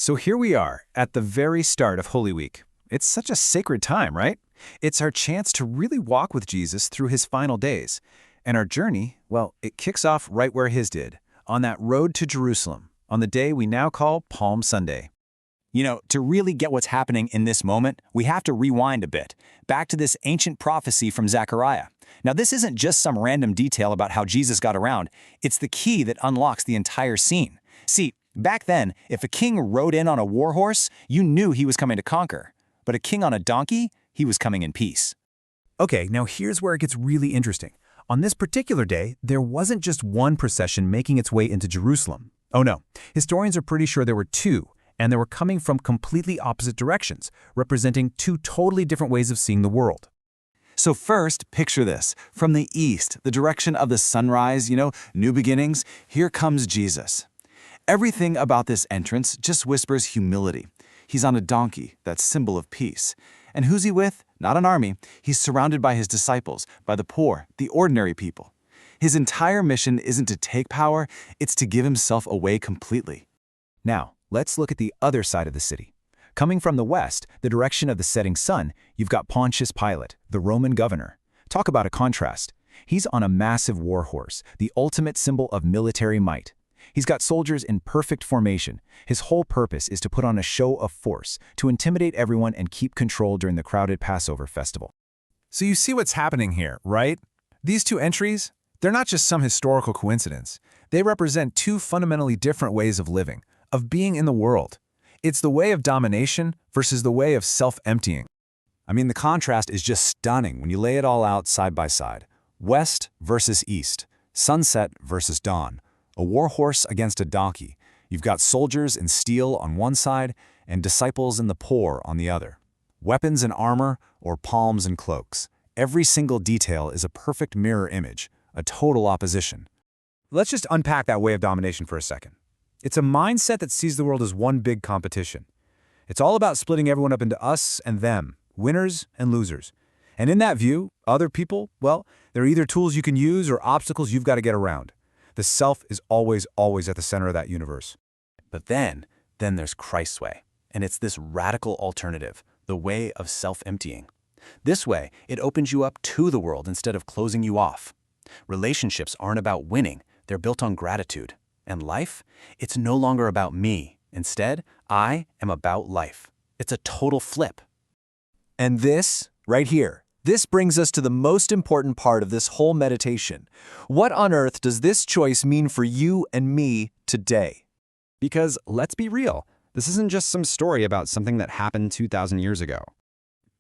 So here we are, at the very start of Holy Week. It's such a sacred time, right? It's our chance to really walk with Jesus through his final days. And our journey, well, it kicks off right where his did, on that road to Jerusalem, on the day we now call Palm Sunday. To really get what's happening in this moment, we have to rewind a bit, back to this ancient prophecy from Zechariah. Now, this isn't just some random detail about how Jesus got around. It's the key that unlocks the entire scene. See, back then, if a king rode in on a war horse, you knew he was coming to conquer. But a king on a donkey, he was coming in peace. Okay, now here's where it gets really interesting. On this particular day, there wasn't just one procession making its way into Jerusalem. Oh no, historians are pretty sure there were two, and they were coming from completely opposite directions, representing two totally different ways of seeing the world. So first, picture this. From the east, the direction of the sunrise, new beginnings, here comes Jesus. Everything about this entrance just whispers humility. He's on a donkey, that symbol of peace. And who's he with? Not an army. He's surrounded by his disciples, by the poor, the ordinary people. His entire mission isn't to take power, it's to give himself away completely. Now, let's look at the other side of the city. Coming from the west, the direction of the setting sun, you've got Pontius Pilate, the Roman governor. Talk about a contrast. He's on a massive war horse, the ultimate symbol of military might. He's got soldiers in perfect formation. His whole purpose is to put on a show of force, to intimidate everyone and keep control during the crowded Passover festival. So you see what's happening here, right? These two entries, they're not just some historical coincidence. They represent two fundamentally different ways of living, of being in the world. It's the way of domination versus the way of self-emptying. I mean, the contrast is just stunning when you lay it all out side by side. West versus east, sunset versus dawn. A war horse against a donkey. You've got soldiers in steel on one side and disciples in the poor on the other. Weapons and armor or palms and cloaks. Every single detail is a perfect mirror image, a total opposition. Let's just unpack that way of domination for a second. It's a mindset that sees the world as one big competition. It's all about splitting everyone up into us and them, winners and losers. And in that view, other people, well, they're either tools you can use or obstacles you've got to get around. The self is always at the center of that universe. But then there's Christ's way. And it's this radical alternative, the way of self-emptying. This way, it opens you up to the world instead of closing you off. Relationships aren't about winning, they're built on gratitude. And life? It's no longer about me. Instead, I am about life. It's a total flip. And this, right here, this brings us to the most important part of this whole meditation. What on earth does this choice mean for you and me today? Because let's be real, this isn't just some story about something that happened 2,000 years ago.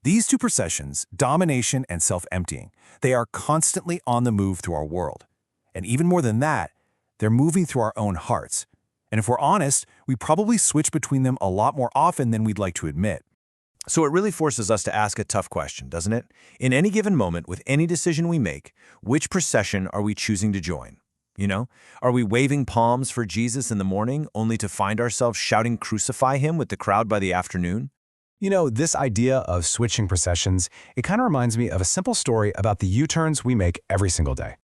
These two processions, domination and self-emptying, they are constantly on the move through our world. And even more than that, they're moving through our own hearts. And if we're honest, we probably switch between them a lot more often than we'd like to admit. So it really forces us to ask a tough question, doesn't it? In any given moment, with any decision we make, which procession are we choosing to join? Are we waving palms for Jesus in the morning, only to find ourselves shouting "Crucify him" with the crowd by the afternoon? This idea of switching processions, it kind of reminds me of a simple story about the U-turns we make every single day.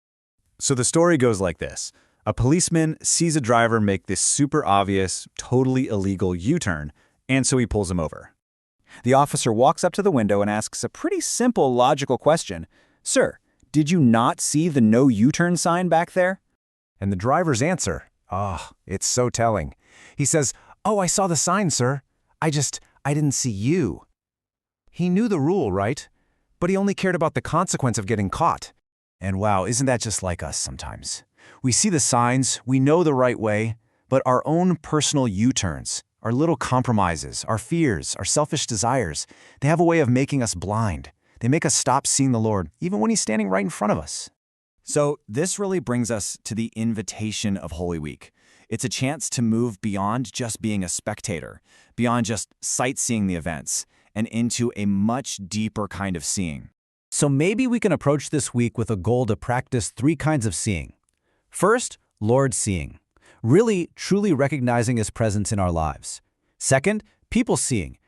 So the story goes like this. A policeman sees a driver make this super obvious, totally illegal U-turn, and so he pulls him over. The officer walks up to the window and asks a pretty simple, logical question. "Sir, did you not see the no U-turn sign back there?" And the driver's answer, it's so telling. He says, "Oh, I saw the sign, sir. I didn't see you." He knew the rule, right? But he only cared about the consequence of getting caught. And wow, isn't that just like us sometimes? We see the signs, we know the right way, but our own personal U-turns, our little compromises, our fears, our selfish desires, they have a way of making us blind. They make us stop seeing the Lord, even when he's standing right in front of us. So this really brings us to the invitation of Holy Week. It's a chance to move beyond just being a spectator, beyond just sightseeing the events, and into a much deeper kind of seeing. So maybe we can approach this week with a goal to practice three kinds of seeing. First, Lord seeing. Really, truly recognizing his presence in our lives. Second, people seeing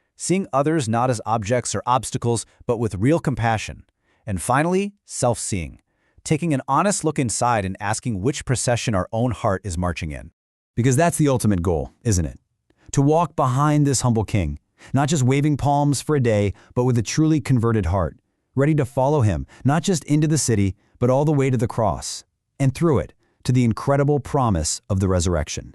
others not as objects or obstacles, but with real compassion. And finally, self-seeing, taking an honest look inside and asking which procession our own heart is marching in. Because that's the ultimate goal, isn't it? to walk behind this humble king, not just waving palms for a day, but with a truly converted heart, ready to follow him, not just into the city, but all the way to the cross, and through it, to the incredible promise of the resurrection.